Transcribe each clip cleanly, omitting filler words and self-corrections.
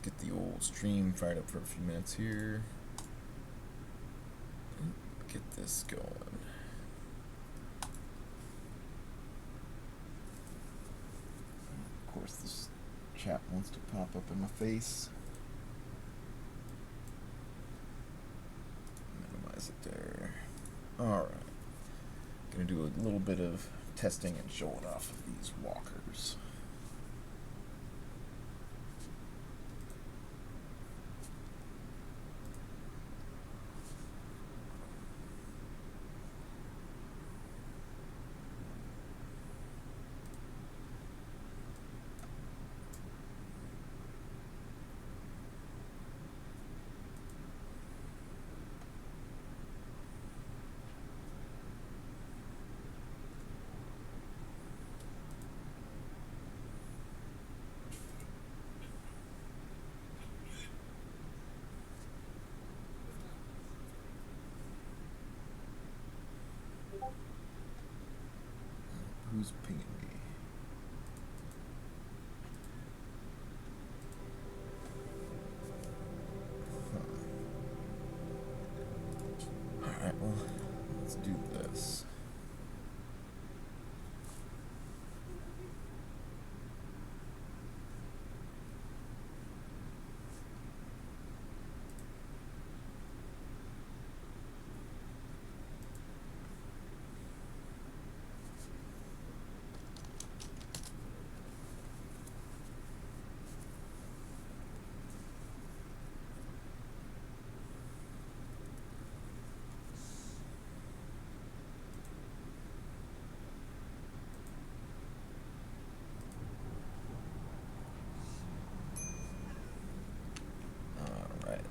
get the old stream fired up for a few minutes here. Get this going. Of course, this chat wants to pop up in my face. Minimize it there. Alright. Gonna do a little bit of testing and show it off of these walkers. Who's pinging me? Alright, well, let's do this.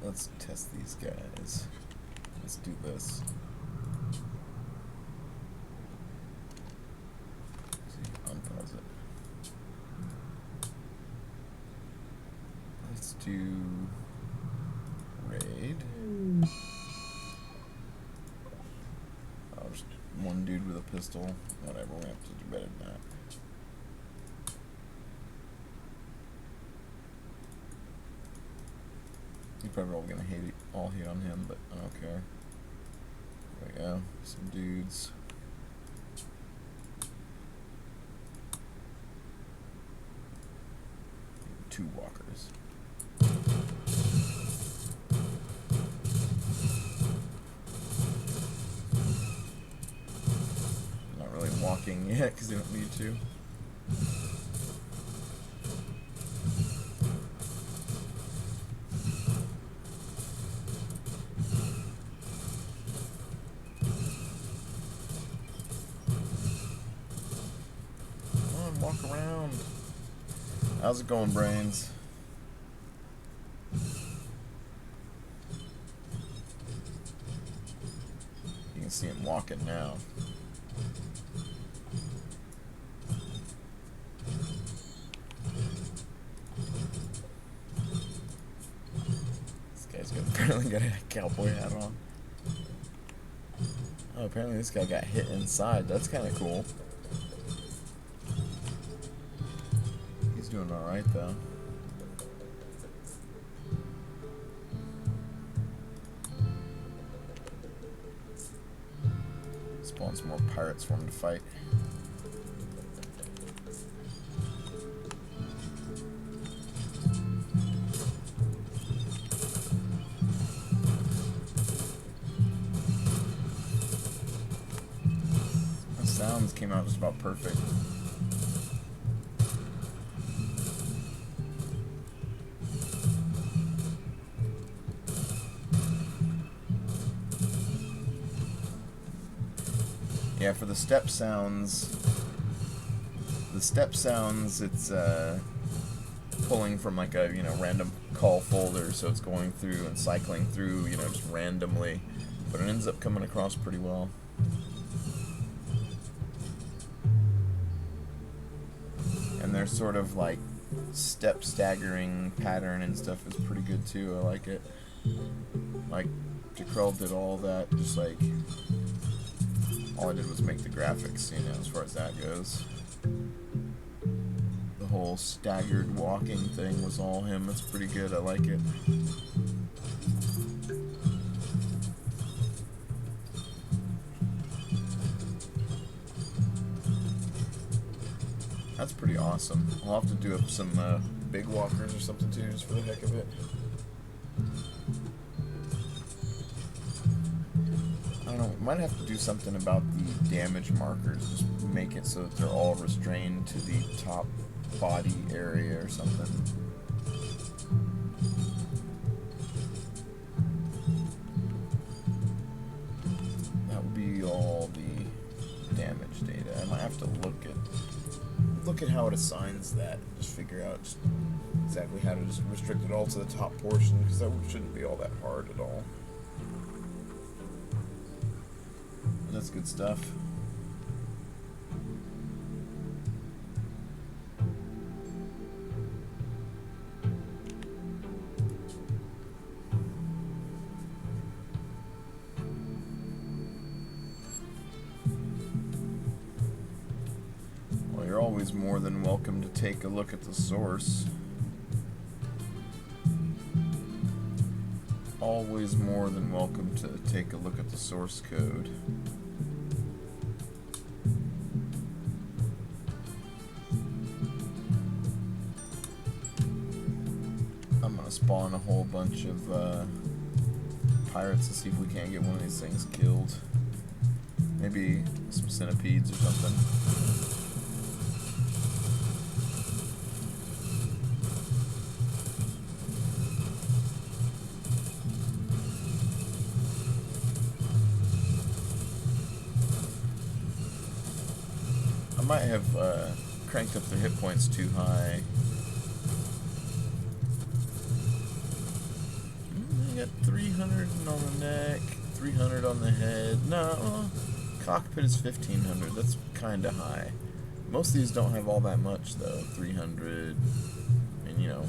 Let's test these guys. Let's do this. Unpause it. Let's do raid. Oh, just one dude with a pistol. Whatever, we have to do better than that. You're probably all gonna hate on him, but I don't care. There we go. Some dudes. Two walkers. Not really walking yet because they don't need to. Walk around. How's it going, Brains? You can see him walking now. This guy's apparently got a cowboy hat on. Oh, apparently this guy got hit inside. That's kind of cool. Doing alright though. Spawn some more pirates for him to fight. The sounds came out just about perfect. Yeah, for the step sounds, it's pulling from like a, random call folder, so it's going through and cycling through, just randomly, but it ends up coming across pretty well. And their sort of like step staggering pattern and stuff is pretty good too. I like it. Like Jakrell did all that, just like all I did was make the graphics, as far as that goes. The whole staggered walking thing was all him. That's pretty good. I like it. That's pretty awesome. I'll have to do up some big walkers or something too, just for the heck of it. I don't know. Might have to do something about the damage markers. Just make it so that they're all restrained to the top body area or something. That would be all the damage data. I might have to look at how it assigns that and just figure out just exactly how to just restrict it all to the top portion, because that shouldn't be all that hard at all. But that's good stuff. You're always more than welcome to take a look at the source. Always more than welcome to take a look at the source code. I'm gonna spawn a whole bunch of pirates to see if we can't get one of these things killed. Maybe some centipedes or something. I might have cranked up their hit points too high. I got 300 on the neck, 300 on the head. No, cockpit is 1500. That's kind of high. Most of these don't have all that much though. 300, and you know,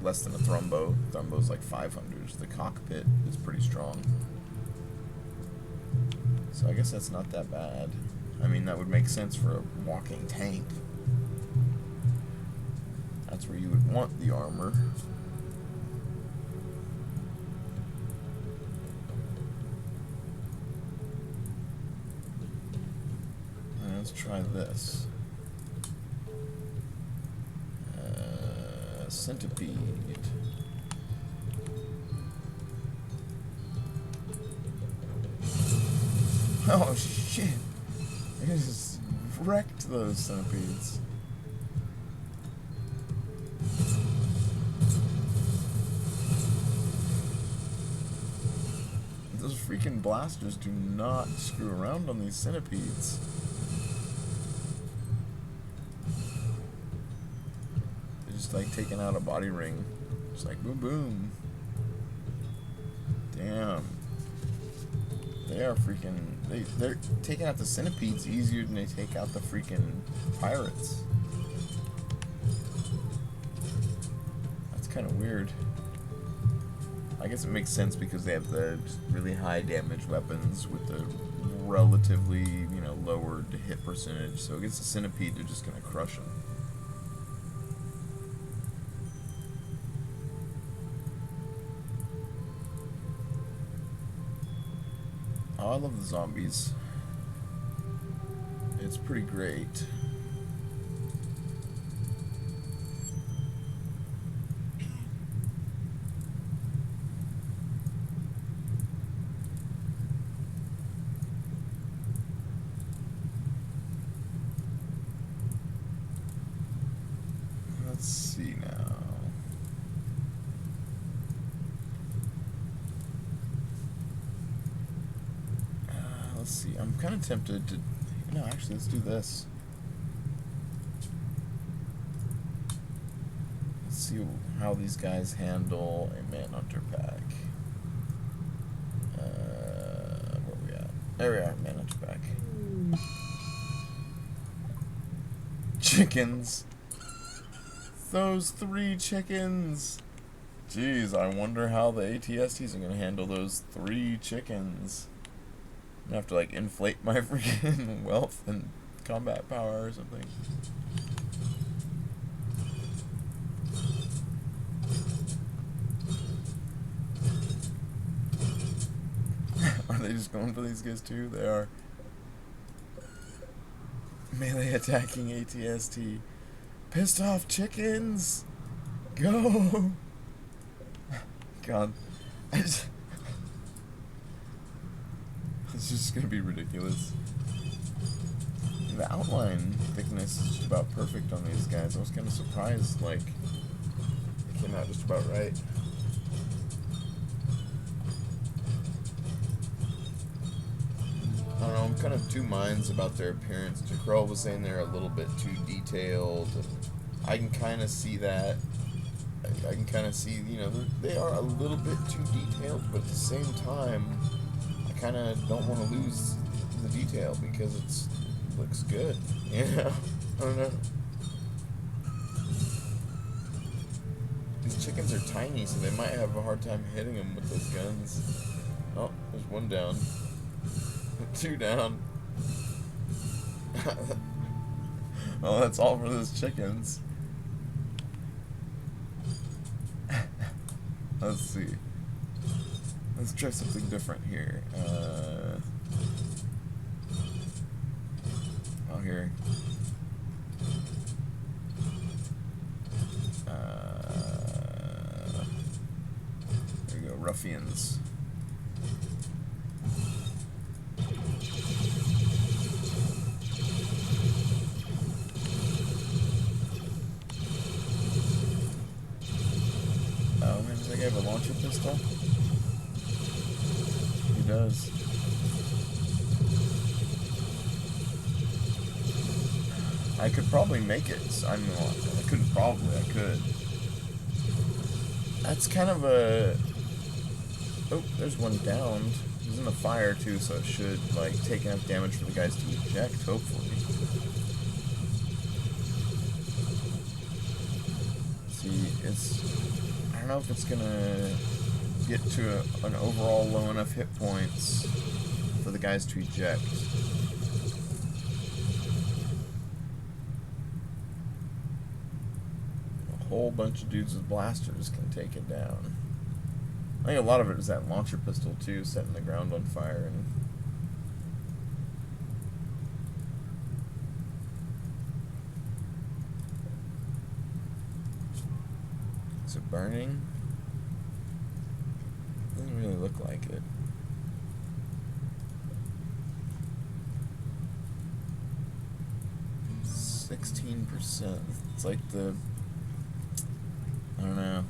less than a thrumbo. Thrumbo's like 500. The cockpit is pretty strong. So I guess that's not that bad. I mean, that would make sense for a walking tank. That's where you would want the armor. Let's try this. Centipede. Oh shit! I just wrecked those centipedes. Those freaking blasters do not screw around on these centipedes. They're just like taking out a body ring. Just like boom boom. Damn. They are freaking... They're taking out the centipedes easier than they take out the freaking pirates. That's kind of weird. I guess it makes sense because they have the really high damage weapons with the relatively, you know, lowered hit percentage. So against the centipede, they're just going to crush them. Oh, I love the zombies. It's pretty great. Let's see now. Let's see. I'm kind of tempted to... No, actually, let's do this. Let's see how these guys handle a Manhunter pack. Where are we at? There we are, Manhunter pack. Chickens. Those 3 chickens. Jeez, I wonder how the ATSTs are going to handle those 3 chickens. I have to like inflate my freaking wealth and combat power or something. they just going for these guys too? They are. Melee attacking ATST. Pissed off chickens! Go! God. It's just gonna be ridiculous. The outline thickness is just about perfect on these guys. I was kind of surprised, like, it came out just about right. I don't know, I'm kind of two minds about their appearance. Jakrell was saying they're a little bit too detailed. I can kind of see that. I can kind of see, you know, they are a little bit too detailed, but at the same time, I kind of don't want to lose the detail because it looks good, you know? I don't know. These chickens are tiny, so they might have a hard time hitting them with those guns. Oh, there's one down. Two down. Oh, that's all for those chickens. Let's see. Let's try something different here. Oh, here. There you go, ruffians. Does that guy have a launcher pistol? He does. I could probably make it. I mean, I couldn't probably. I could. That's kind of a... Oh, there's one downed. He's in the fire, too, so it should, like, take enough damage for the guys to eject, hopefully. See, it's... I don't know if it's gonna get to an overall low enough hit points for the guys to eject. A whole bunch of dudes with blasters can take it down. I think a lot of it is that launcher pistol too, setting the ground on fire. And is it burning? Doesn't really look like it. %. It's like the... I don't know.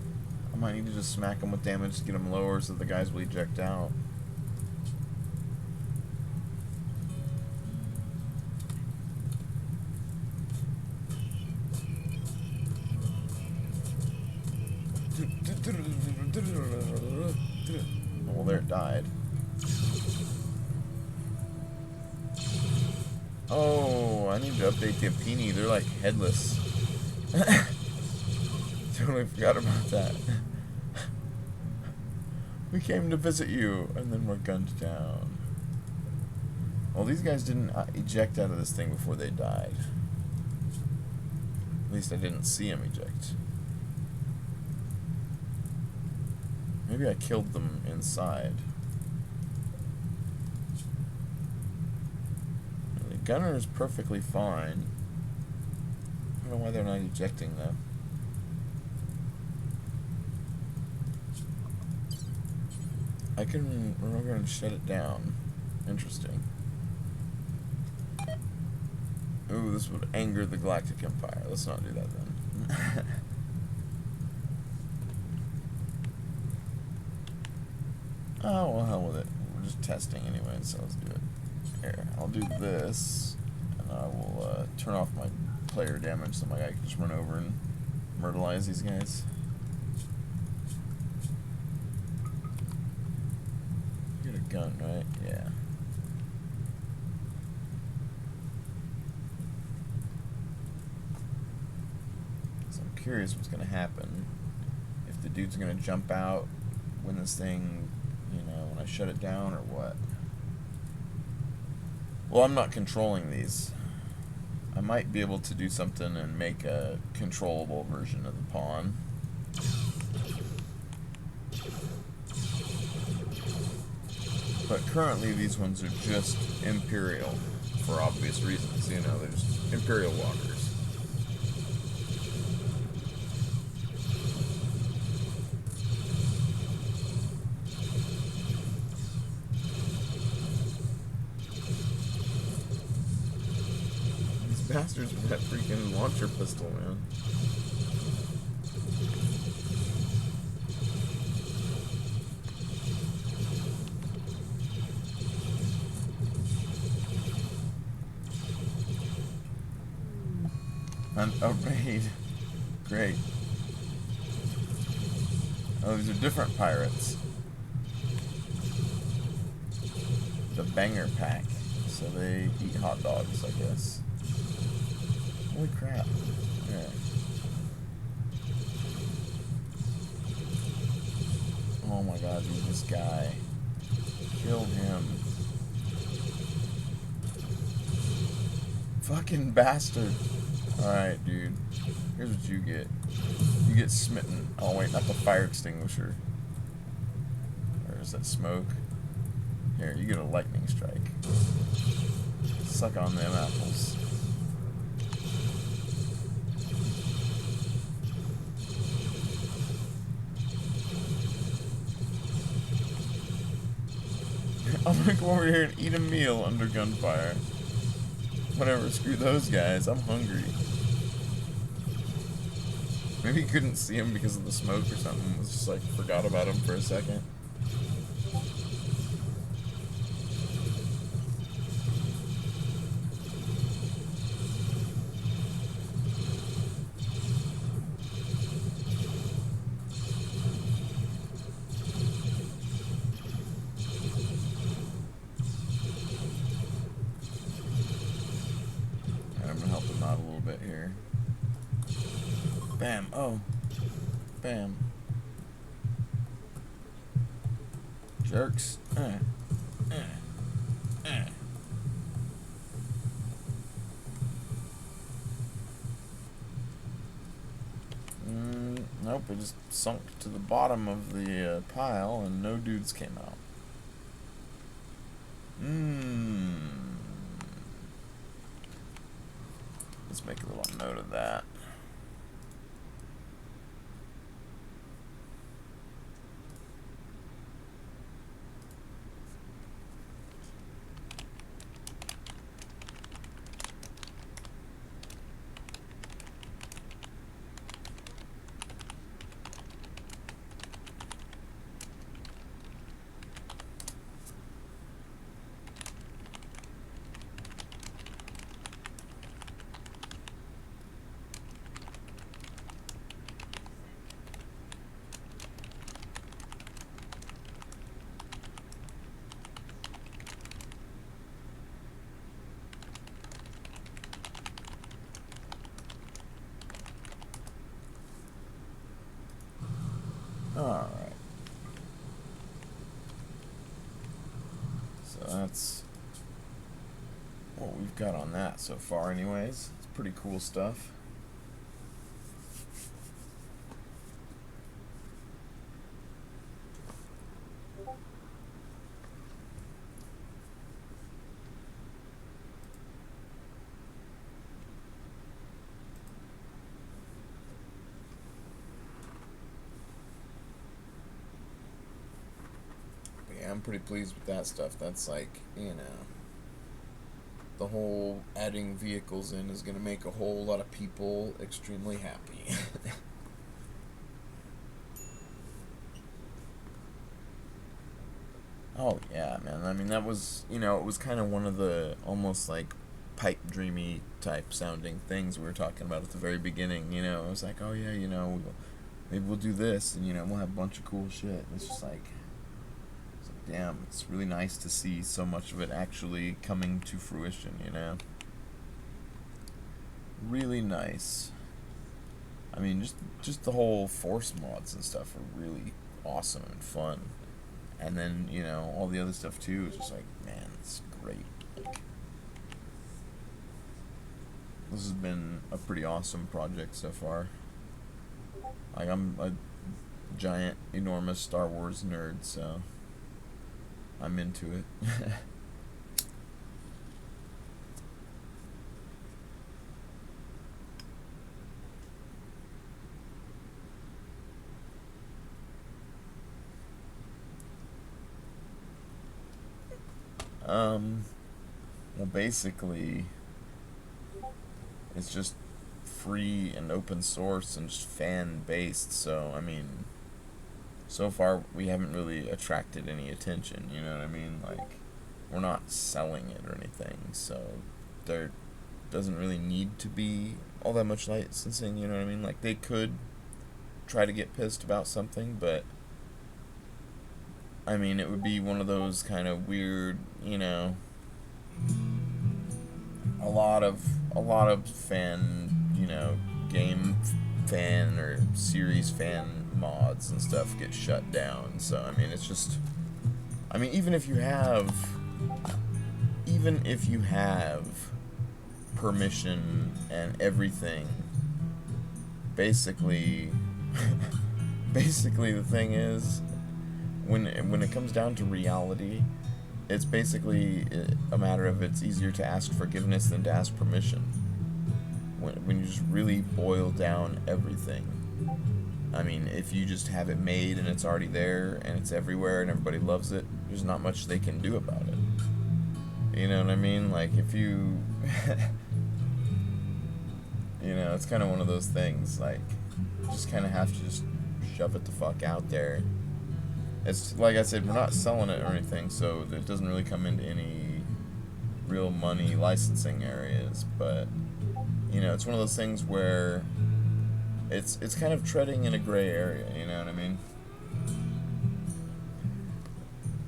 I might need to just smack them with damage to get them lower so the guys will eject out. Well, there it died. Oh, I need to update the Apini. They're like headless. Totally forgot about that. We came to visit you, and then we're gunned down. Well, these guys didn't eject out of this thing before they died. At least I didn't see them eject. Maybe I killed them inside. The gunner is perfectly fine. I don't know why they're not ejecting though. I can remember and shut it down. Interesting. Ooh, this would anger the Galactic Empire. Let's not do that then. Oh, well, hell with it. We're just testing anyway, so let's do it. Here, I'll do this, and I will turn off my player damage so my guy can just run over and myrtleize these guys. You get a gun, right? Yeah. So I'm curious what's going to happen. If the dude's going to jump out when this thing... You know, when I shut it down or what? Well, I'm not controlling these. I might be able to do something and make a controllable version of the pawn. But currently these ones are just Imperial, for obvious reasons. You know, there's Imperial walkers. These bastards with that freaking launcher pistol, man. A raid. Great. Oh, these are different pirates. The Banger Pack. So they eat hot dogs, I guess. Holy crap. Yeah. Oh my god, dude, this guy. Kill him. Fucking bastard. Alright, dude. Here's what you get. You get smitten. Oh, wait, not the fire extinguisher. Or is that smoke? Here, you get a lightning strike. Suck on them apples. I'm gonna go over here and eat a meal under gunfire. Whatever, screw those guys. I'm hungry. Maybe he couldn't see him because of the smoke or something. Was just like, forgot about him for a second. I'm gonna help him out a little bit here. Bam. Oh. Bam. Jerks. Nope, it just sunk to the bottom of the pile and no dudes came out. Let's make a little note of that. Alright. So that's what we've got on that so far anyways. It's pretty cool stuff. I'm pretty pleased with that stuff. That's like, you know, the whole adding vehicles in is going to make a whole lot of people extremely happy. Oh, yeah, man. I mean, that was, you know, it was kind of one of the almost like pipe dreamy type sounding things we were talking about at the very beginning. You know, it was like, oh, yeah, you know, maybe we'll do this and, you know, we'll have a bunch of cool shit. It's just like, damn, it's really nice to see so much of it actually coming to fruition, you know? Really nice. I mean, just the whole force mods and stuff are really awesome and fun. And then, you know, all the other stuff too is just like, man, it's great. Like, this has been a pretty awesome project so far. Like, I'm a giant, enormous Star Wars nerd, so I'm into it. um, well, basically, it's just free and open source and just fan based. So, I mean, so far we haven't really attracted any attention. You know what I mean? Like, we're not selling it or anything. So, there doesn't really need to be all that much licensing. You know what I mean? Like, they could try to get pissed about something, but I mean, it would be one of those kind of weird, a lot of fan, game fan or series fan mods and stuff get shut down. So I mean, it's just, I mean, even if you have permission and everything, basically, basically the thing is, when it comes down to reality, it's basically a matter of it's easier to ask forgiveness than to ask permission. When you just really boil down everything, I mean, if you just have it made and it's already there and it's everywhere and everybody loves it, there's not much they can do about it. You know what I mean? Like, if you, it's kind of one of those things. Like, you just kind of have to just shove it the fuck out there. It's like I said, we're not selling it or anything, so it doesn't really come into any real money licensing areas. But it's one of those things where it's kind of treading in a gray area. You know what I mean?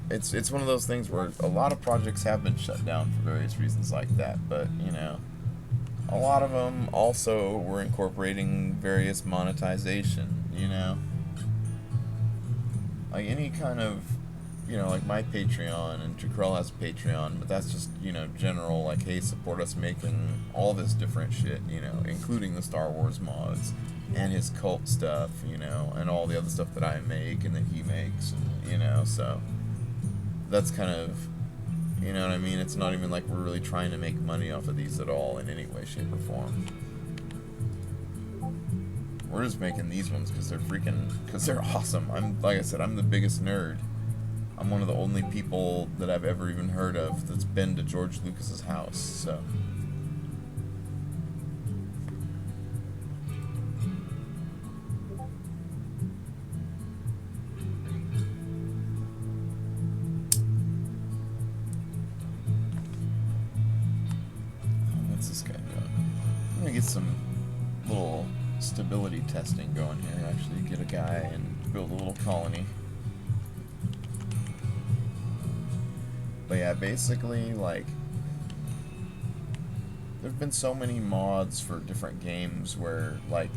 It's one of those things where a lot of projects have been shut down for various reasons like that. But a lot of them also were incorporating various monetization. Like any kind of, like my Patreon, and Jakrell has a Patreon, but that's just, general, like, hey, support us making all this different shit, including the Star Wars mods, and his cult stuff, and all the other stuff that I make and that he makes, so that's kind of, you know what I mean? It's not even like we're really trying to make money off of these at all in any way, shape, or form. We're just making these ones because they're awesome. Like I said, I'm the biggest nerd. I'm one of the only people that I've ever even heard of that's been to George Lucas's house, so. What's this guy doing? I'm gonna get some little stability testing going here. Actually, get a guy and build a little colony. But yeah, basically, like, there've been so many mods for different games where, like,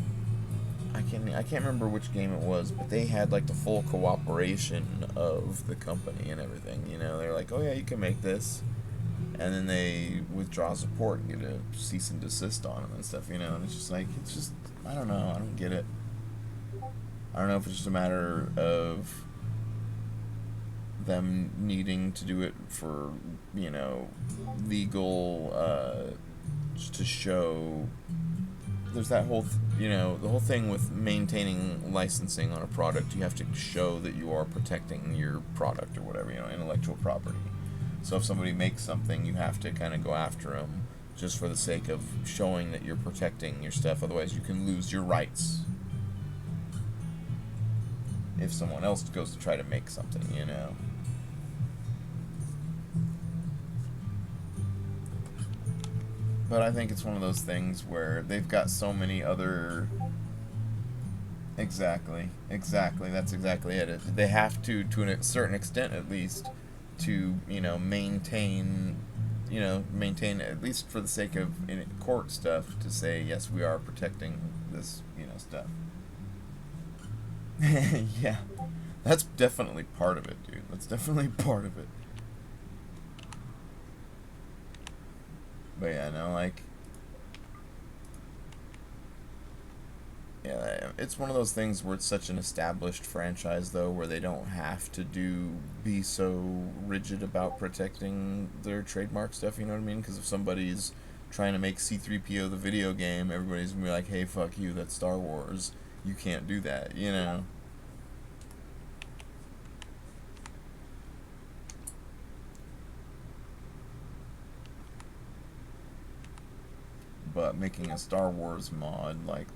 I can't remember which game it was, but they had like the full cooperation of the company and everything. They're like, oh yeah, you can make this, and then they withdraw support and get a cease and desist on them and stuff. And it's just like, I don't know, I don't get it. I don't know if it's just a matter of them needing to do it for, legal, just to show. There's that whole, the whole thing with maintaining licensing on a product. You have to show that you are protecting your product or whatever, intellectual property. So if somebody makes something, you have to kind of go after them just for the sake of showing that you're protecting your stuff. Otherwise, you can lose your rights if someone else goes to try to make something, But I think it's one of those things where they've got so many other. Exactly. That's exactly it. They have to a certain extent at least, to maintain at least for the sake of court stuff, to say yes, we are protecting this stuff. Yeah, that's definitely part of it, dude. That's definitely part of it. But yeah, no, like, Yeah, it's one of those things where it's such an established franchise, though, where they don't have to be so rigid about protecting their trademark stuff. You know what I mean? Because if somebody's trying to make C-3PO the video game, everybody's gonna be like, "Hey, fuck you! That's Star Wars. You can't do that." You know. But making a Star Wars mod, like,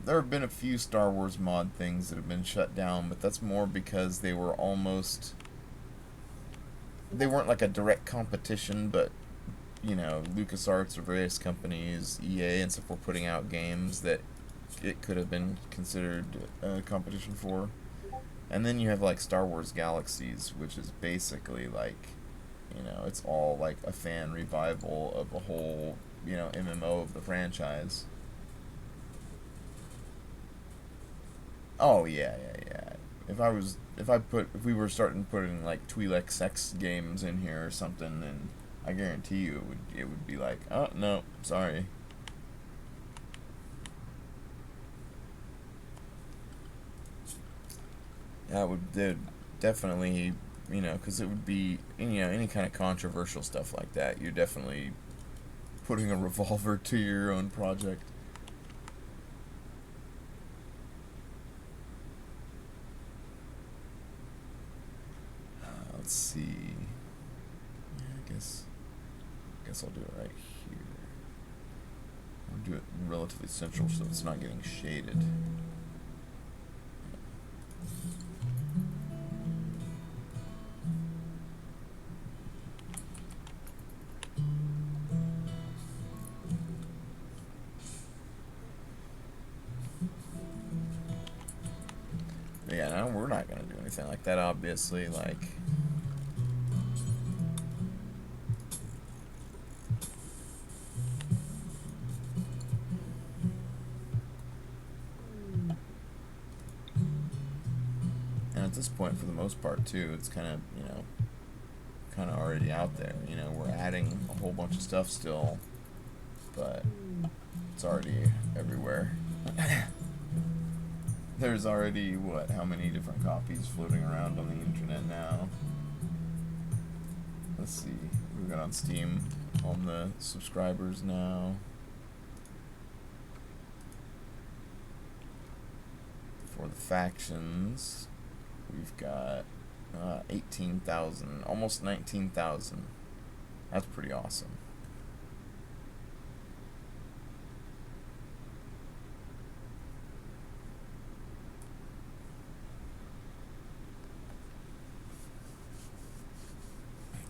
there have been a few Star Wars mod things that have been shut down, but that's more because they weren't like a direct competition, but LucasArts or various companies, EA and stuff, were putting out games that it could have been considered a competition for. And then you have like Star Wars Galaxies, which is basically like, it's all like a fan revival of a whole, MMO of the franchise. Oh yeah, yeah, yeah. If we were starting putting like Twi'lek sex games in here or something, then I guarantee you it would be like, oh no, sorry. Yeah, it would definitely, because it would be, any kind of controversial stuff like that. You're definitely putting a revolver to your own project. Let's see. Yeah, I guess I'll do it right here. I'll do it relatively central so it's not getting shaded. But yeah, no, we're not gonna do anything like that, obviously. Like, and at this point, for the most part, too, it's kind of already out there. We're adding a whole bunch of stuff still, but it's already everywhere. There's already, what, how many different copies floating around on the internet now? Let's see. We've got on Steam on the subscribers now. For the factions, we've got 18,000, almost 19,000. That's pretty awesome.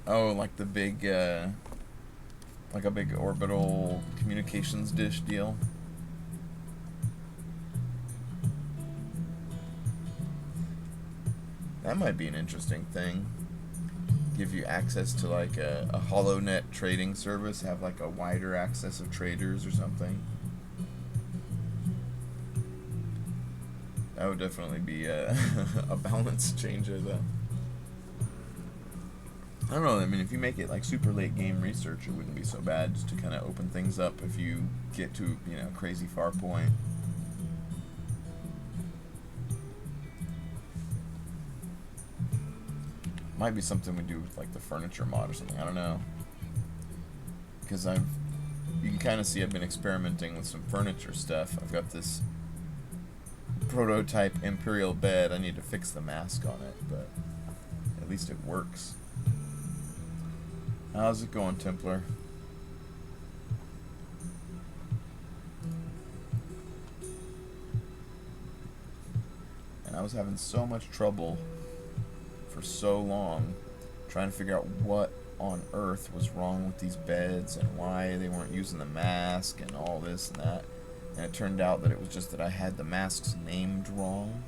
Oh, like the big, like a big orbital communications dish deal. That might be an interesting thing. Give you access to like a HoloNet trading service, have like a wider access of traders or something. That would definitely be a balance changer, though. I don't know. I mean, if you make it like super late game research, it wouldn't be so bad just to kind of open things up if you get to, a crazy far point. Might be something we do with like the furniture mod or something. I don't know. Because you can kind of see I've been experimenting with some furniture stuff. I've got this prototype Imperial bed. I need to fix the mask on it, but at least it works. How's it going, Templar? And I was having so much trouble for so long trying to figure out what on earth was wrong with these beds and why they weren't using the mask and all this and that. And it turned out that it was just that I had the masks named wrong.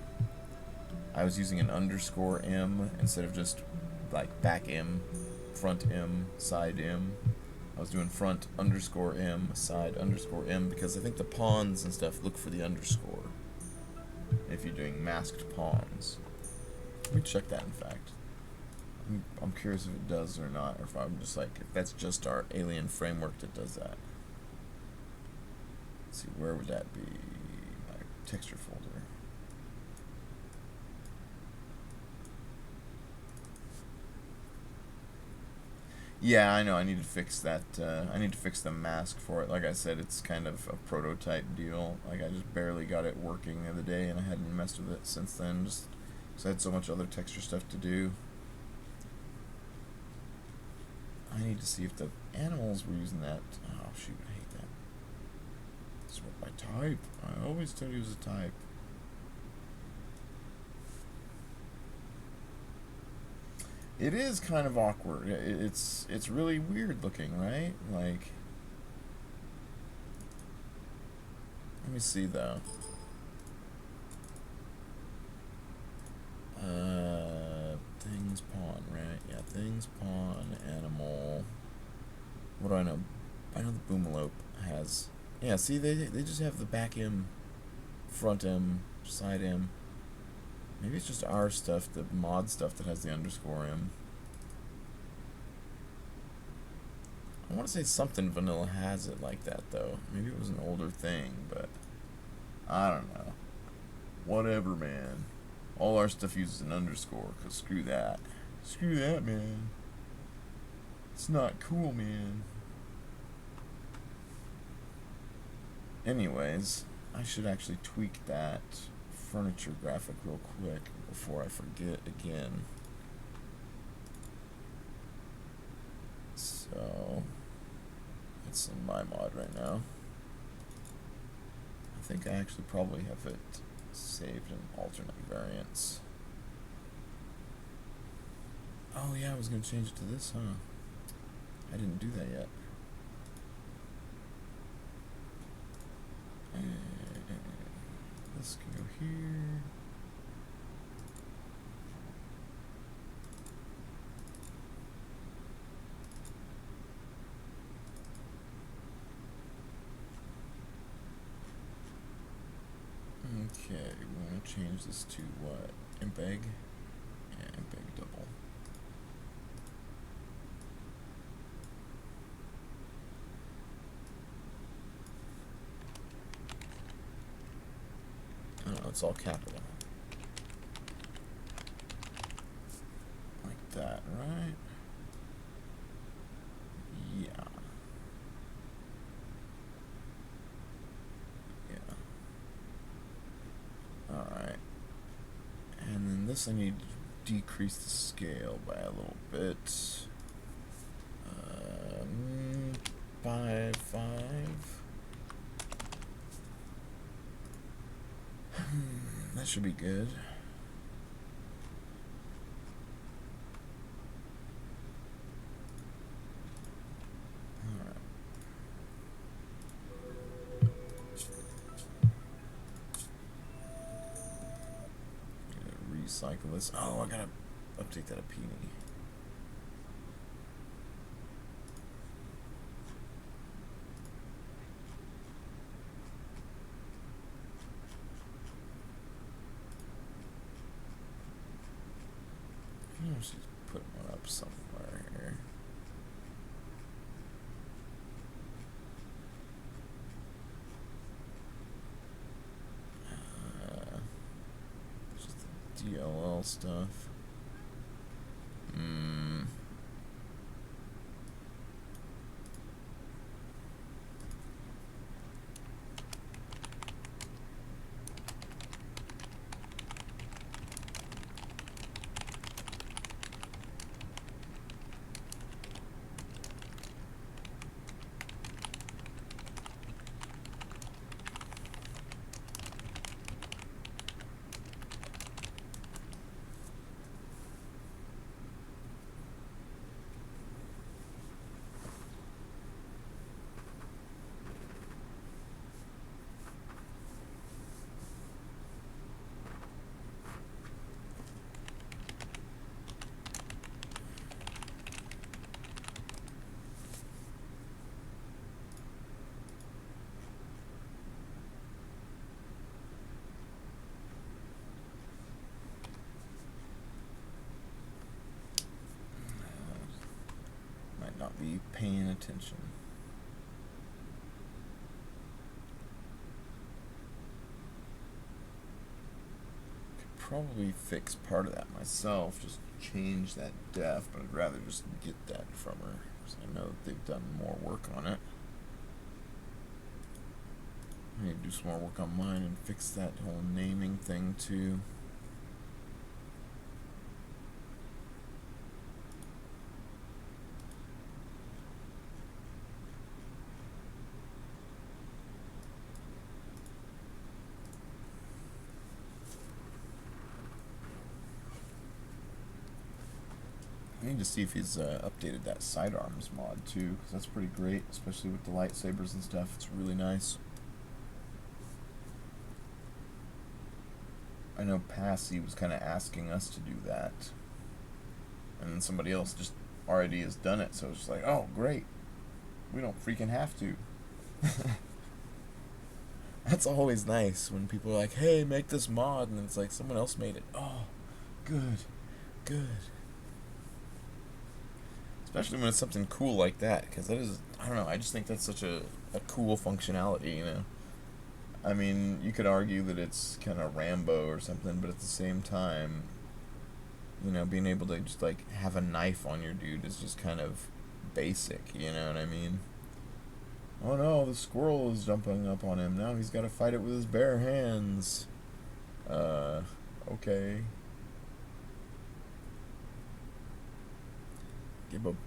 I was using an underscore M instead of just like back M, front M, side M. I was doing front underscore M, side underscore M, because I think the pawns and stuff look for the underscore if you're doing masked pawns. Let me check that, in fact. I'm curious if it does or not, or if I'm just like, if that's just our alien framework that does that. Let's see, where would that be? My texture folder. Yeah, I know. I need to fix that. I need to fix the mask for it. Like I said, it's kind of a prototype deal. Like, I just barely got it working the other day, and I hadn't messed with it since then. Just because I had so much other texture stuff to do. I need to see if the animals were using that. Oh, shoot. I hate that. It's what I type. I always tell you to type. It is kind of awkward. It's really weird looking, right? Like, let me see though. Things pawn, right? Yeah, things pawn, animal. What do I know? I know the Boomalope has. Yeah, see, they just have the back M, front M, side M. Maybe it's just our stuff, the mod stuff, that has the underscore M. I want to say something vanilla has it like that, though. Maybe it was an older thing, but I don't know. Whatever, man. All our stuff uses an underscore, because screw that. Screw that, man. It's not cool, man. Anyways, I should actually tweak that furniture graphic real quick before I forget again. So, it's in my mod right now. I think I actually probably have it saved in alternate variants. Oh yeah, I was going to change it to this, huh? I didn't do that yet. This can go here. Okay, we want to change this to what? MPEG? Yeah, MPEG double. Oh, it's all capital. Like that, right? Yeah. Yeah. Alright. And then this I need to decrease the scale by a little bit. 5. That should be good. Alright. Recycle this. Oh, I gotta update that a peony. I should put one up somewhere here. Just the DLL stuff. Not be paying attention. probably fix part of that myself, just change that def, but I'd rather just get that from her, because I know that they've done more work on it. I need to do some more work on mine and fix that whole naming thing too. I need to see if he's updated that sidearms mod too, because that's pretty great, especially with the lightsabers and stuff. It's really nice. I know Passy was kind of asking us to do that, and then somebody else just already has done it, so it's just like, oh, great. We don't freaking have to. That's always nice when people are like, hey, make this mod, and it's like someone else made it. Oh, good, good. Especially when it's something cool like that, because that is, I don't know, I just think that's such a cool functionality, you know? I mean, you could argue that it's kind of Rambo or something, but at the same time, you know, being able to just, like, have a knife on your dude is just kind of basic, you know what I mean? Oh no, the squirrel is jumping up on him. Now he's got to fight it with his bare hands. Okay.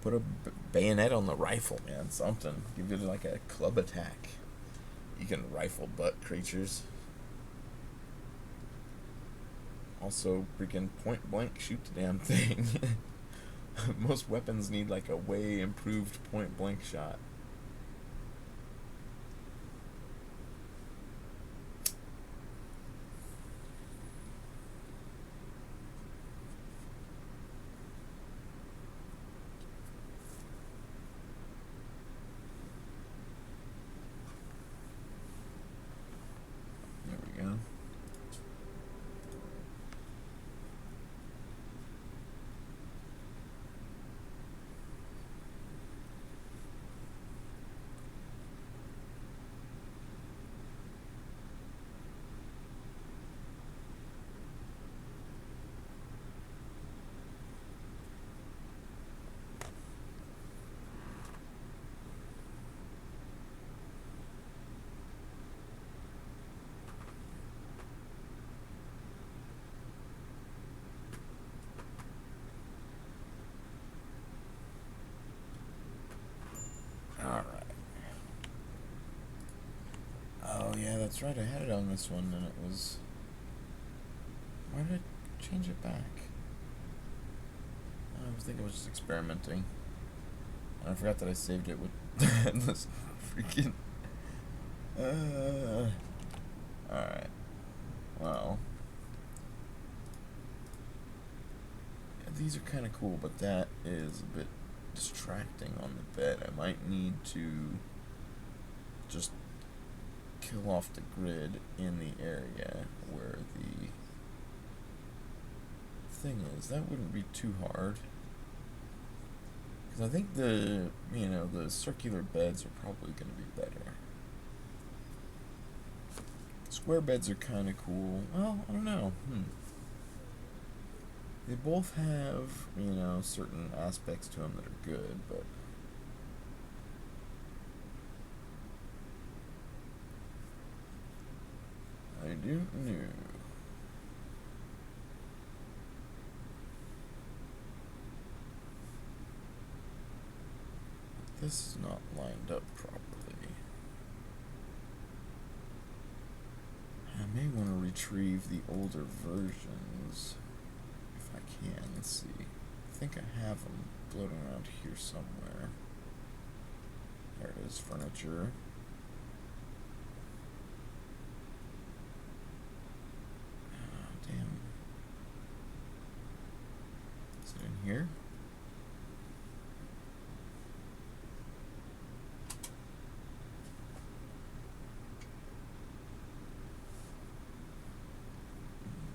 Put a bayonet on the rifle, man. Something. Give it like a club attack. You can rifle butt creatures. Also, freaking point blank shoot the damn thing. Most weapons need like a way improved point blank shot. There we go. Alright. Oh, yeah, that's right. I had it on this one, and it was... Why did I change it back? I was thinking I was just experimenting. And I forgot that I saved it with this freaking... Alright. Well... These are kind of cool, but that is a bit distracting on the bed. I might need to just kill off the grid in the area where the thing is. That wouldn't be too hard, because I think the circular beds are probably going to be better. Square beds are kind of cool. Well, I don't know. They both have, certain aspects to them that are good, but... I don't know. This is not lined up properly. I may want to retrieve the older versions. I can. Let's see. I think I have them floating around here somewhere. There it is, furniture. Oh, damn. Is it in here?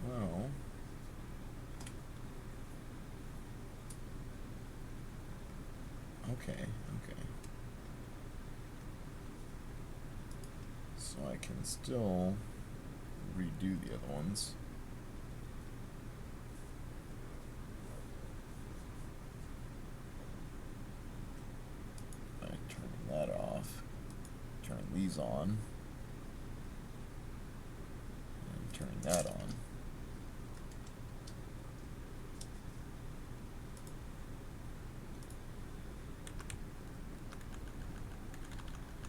Well... Okay. So I can still redo the other ones. these on. And turning that on.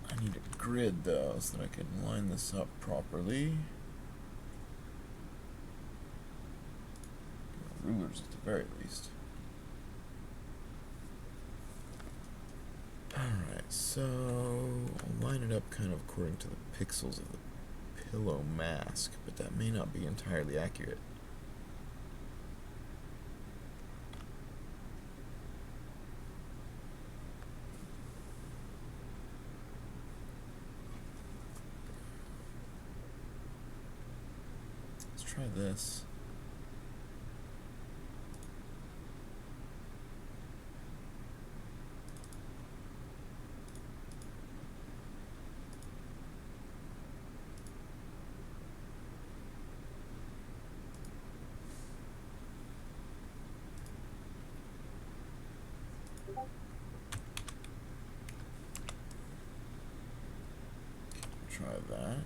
I need a grid though, so that I can line this up properly. Rulers at the very least. Alright, so I'll line it up kind of according to the pixels of the pillow mask, but that may not be entirely accurate. Let's try this. Try that.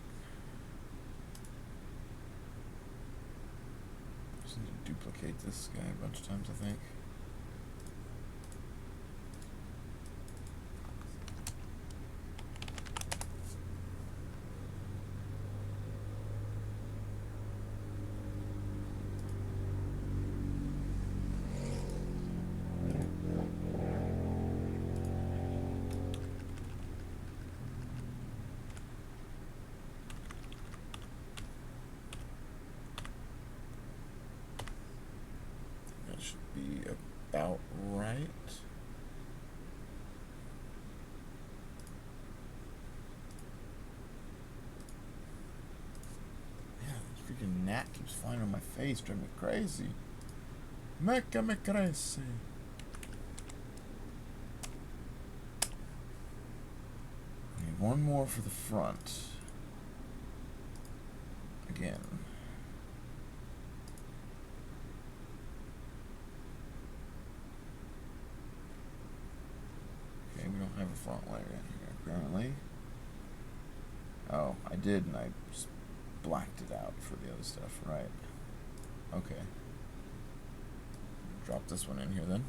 Just need to duplicate this guy a bunch of times, I think. Should be about right. Yeah, this freaking gnat keeps flying on my face, driving me crazy. Make me crazy. Need one more for the front. Again. We don't have a front layer in here, apparently. Oh, I did, and I just blacked it out for the other stuff, right? Okay. Drop this one in here, then.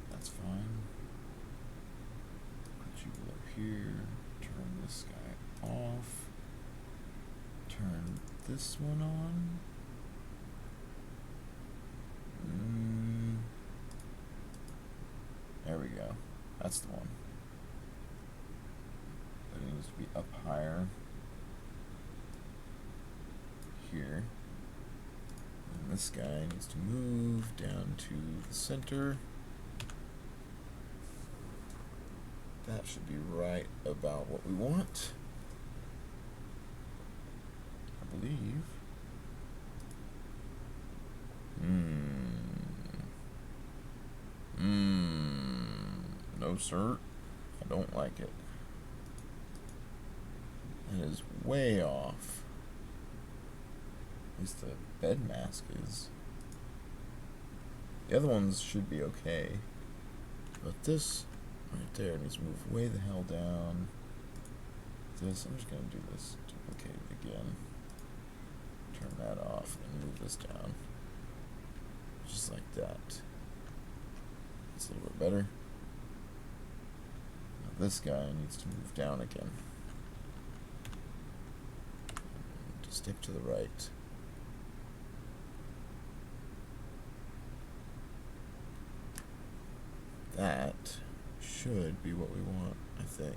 That's fine. Put you over here. Turn this guy off. Turn this one on. There we go. That's the one. But it needs to be up higher. Here. And this guy needs to move down to the center. That should be right about what we want, I believe. No, sir. I don't like it. It is way off. At least the bed mask is. The other ones should be okay. But this right there needs to move way the hell down. This, I'm just going to do this. Duplicate it again. Turn that off and move this down. Just like that. It's a little bit better. Now this guy needs to move down again. And a step to the right. That should be what we want, I think.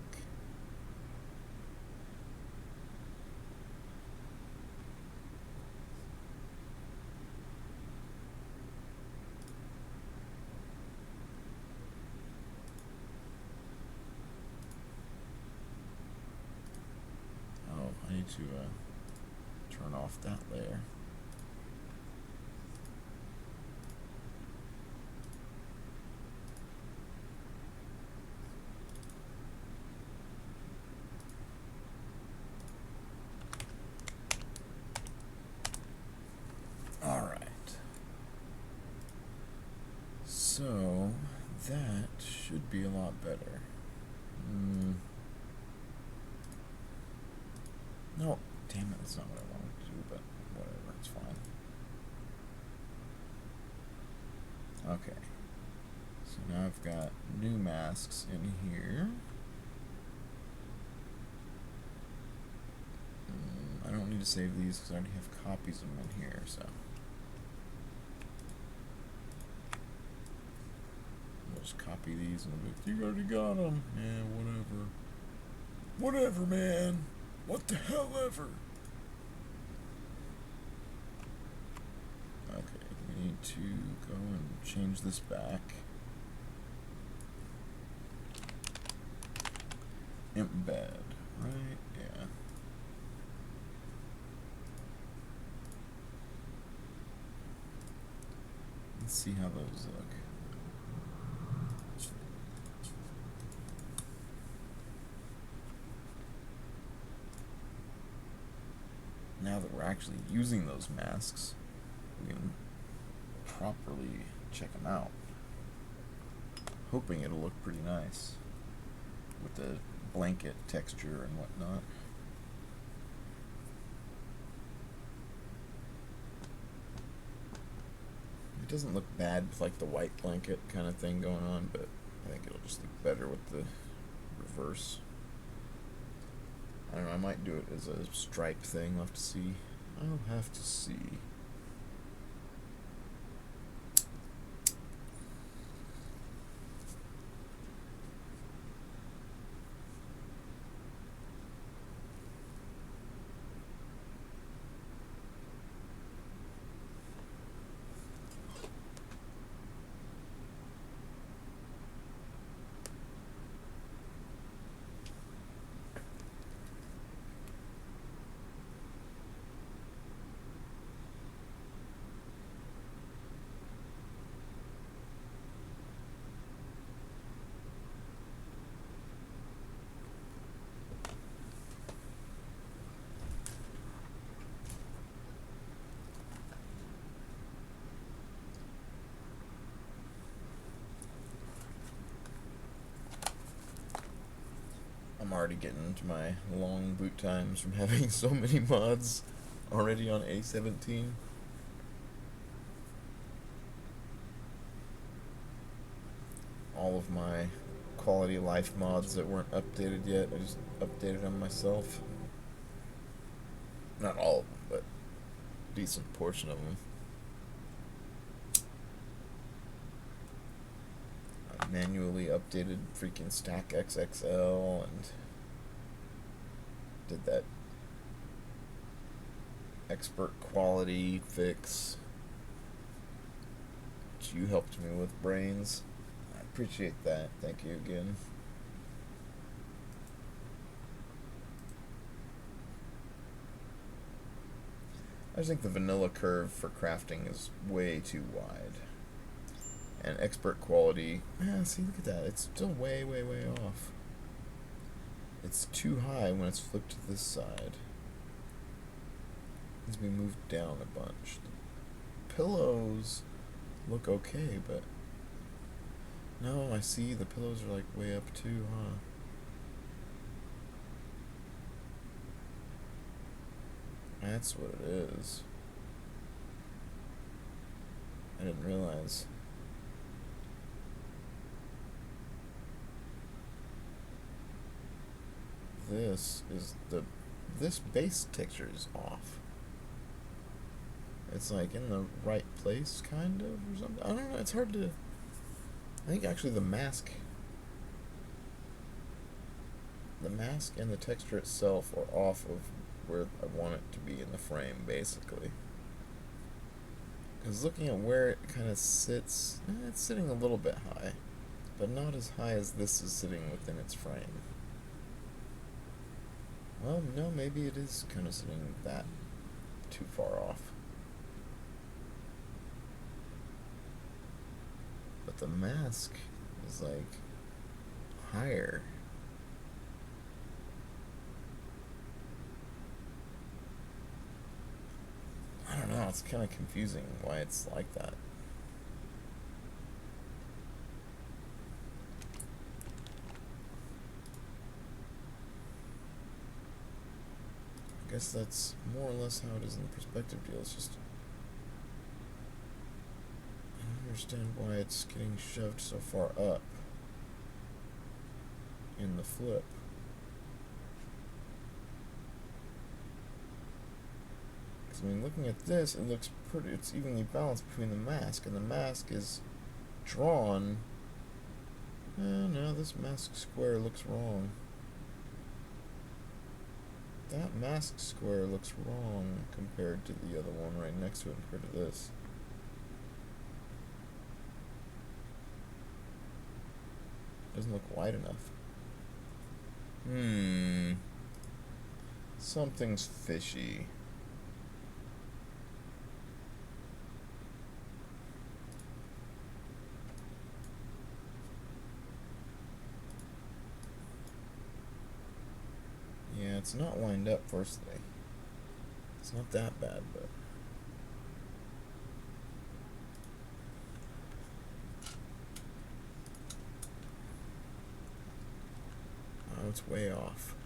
Oh, I need to turn off that layer. So that should be a lot better. No, damn it, that's not what I wanted to do, but whatever, it's fine. Okay. So now I've got new masks in here. I don't need to save these because I already have copies of them in here, so. I'll just copy these and I'll be like, you already got them. Yeah, whatever. Whatever, man. What the hell ever. Okay, we need to go and change this back. Embed, right? Yeah. Let's see how those look. Now that we're actually using those masks, we can properly check them out. Hoping it'll look pretty nice with the blanket texture and whatnot. It doesn't look bad with like the white blanket kind of thing going on, but I think it'll just look better with the reverse. I don't know, I might do it as a stripe thing. I'll have to see. I'll have to see. I'm already getting into my long boot times from having so many mods already on A17. All of my quality of life mods that weren't updated yet, I just updated them myself. Not all of them, but a decent portion of them. I manually updated freaking Stack XXL and did that expert quality fix, which you helped me with, Brains. I appreciate that. Thank you again. I just think the vanilla curve for crafting is way too wide. And expert quality, see, look at that. It's still way, way, way off. It's too high when it's flipped to this side. It needs to be moved down a bunch. The pillows look okay, but no, I see the pillows are like way up too, huh? That's what it is. I didn't realize. This base texture is off. It's like in the right place, kind of, or something. I don't know, it's hard to... I think actually the mask and the texture itself are off of where I want it to be in the frame, basically. Because looking at where it kind of sits, it's sitting a little bit high, but not as high as this is sitting within its frame. Well, no, maybe it is kind of sitting that too far off. But the mask is like higher. I don't know, it's kind of confusing why it's like that. guess that's more or less how it is in the perspective deal. It's just, I don't understand why it's getting shoved so far up in the flip. Because, I mean, looking at this, it looks pretty, it's evenly balanced between the mask, and the mask is drawn. No, this mask square looks wrong. That mask square looks wrong compared to the other one right next to it compared to this. Doesn't look wide enough. Something's fishy. Yeah, it's not lined up, firstly. It's not that bad, but... oh, it's way off.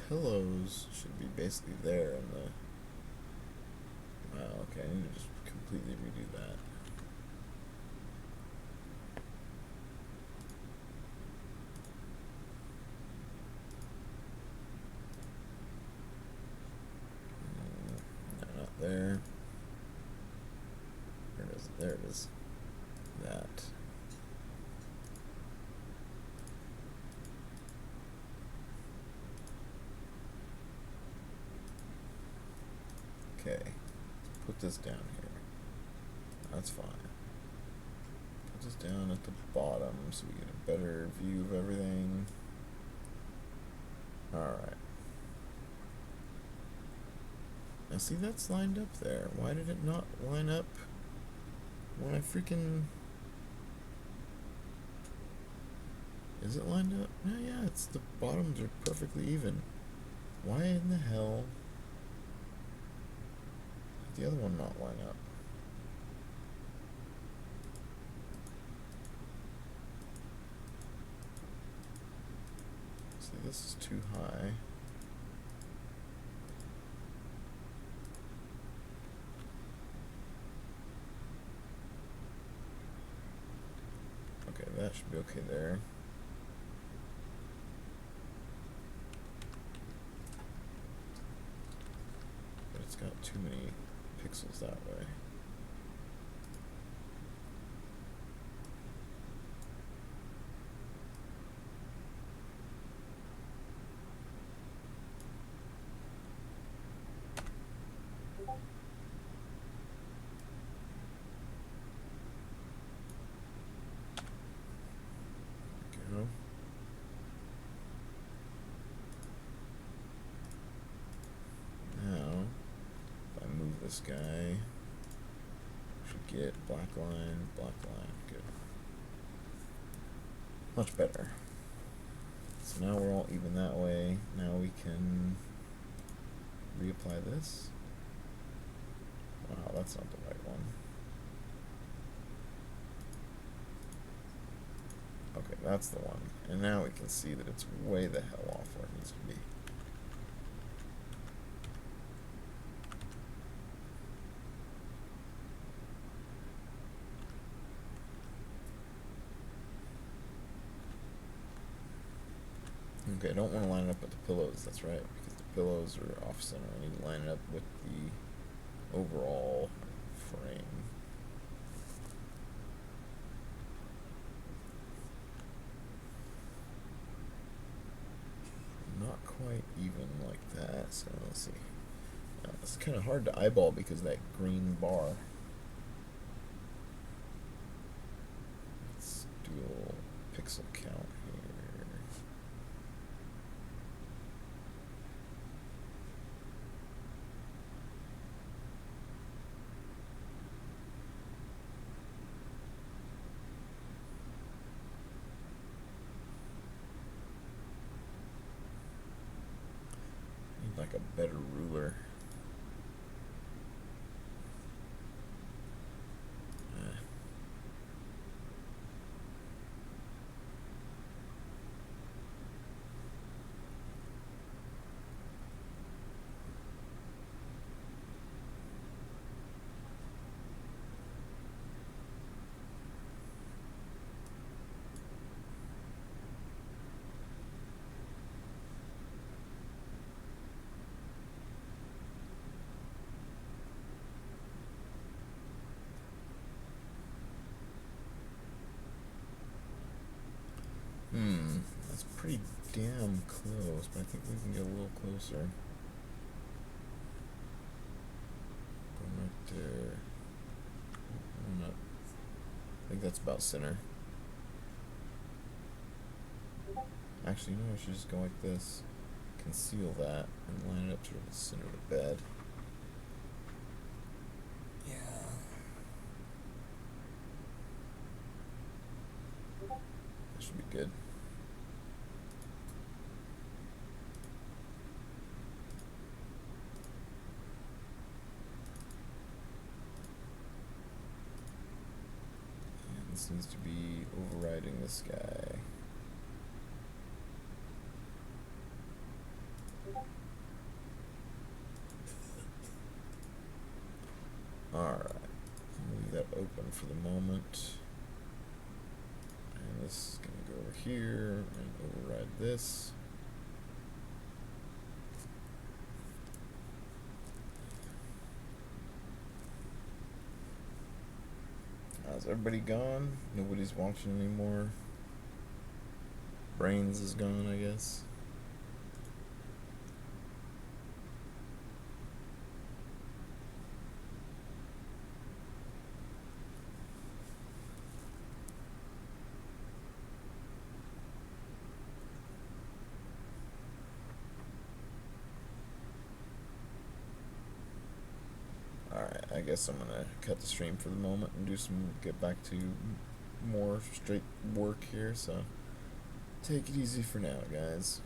Pillows should be basically there in the... wow, okay, I need to just completely redo that. No, not there. There it is, there it is. That. Okay, put this down here. That's fine. Put this down at the bottom so we get a better view of everything. Alright. Now see, that's lined up there. Why did it not line up when I freaking... is it lined up? No, yeah, it's the bottoms are perfectly even. Why in the hell did the other one not line up? See, this is too high. Okay, that should be okay there. But it's got too many pixels that way. Go. Now, if I move this guy, I should get black line, good. Much better. So now we're all even that way. Now we can reapply this. Wow, that's not the right one. Okay, that's the one. And now we can see that it's way the hell off where it needs to be. Okay, I don't want to line it up with the pillows, that's right, because the pillows are off center. I need to line it up with the overall frame. Not quite even like that, so let's see. Now, it's kind of hard to eyeball because of that green bar. Let's do a little pixel count here. like a better ruler. That's pretty damn close, but I think we can get a little closer. Going right there. Not. I think that's about center. Actually, I should just go like this, conceal that, and line it up to the center of the bed. Yeah. That should be good. And this needs to be overriding this guy. Alright, leave that open for the moment. And this is going to go over here and override this. Is everybody gone? Nobody's watching anymore. Brains is gone, I guess. Alright, I guess I'm gonna cut the stream for the moment and get back to more straight work here, so take it easy for now, guys.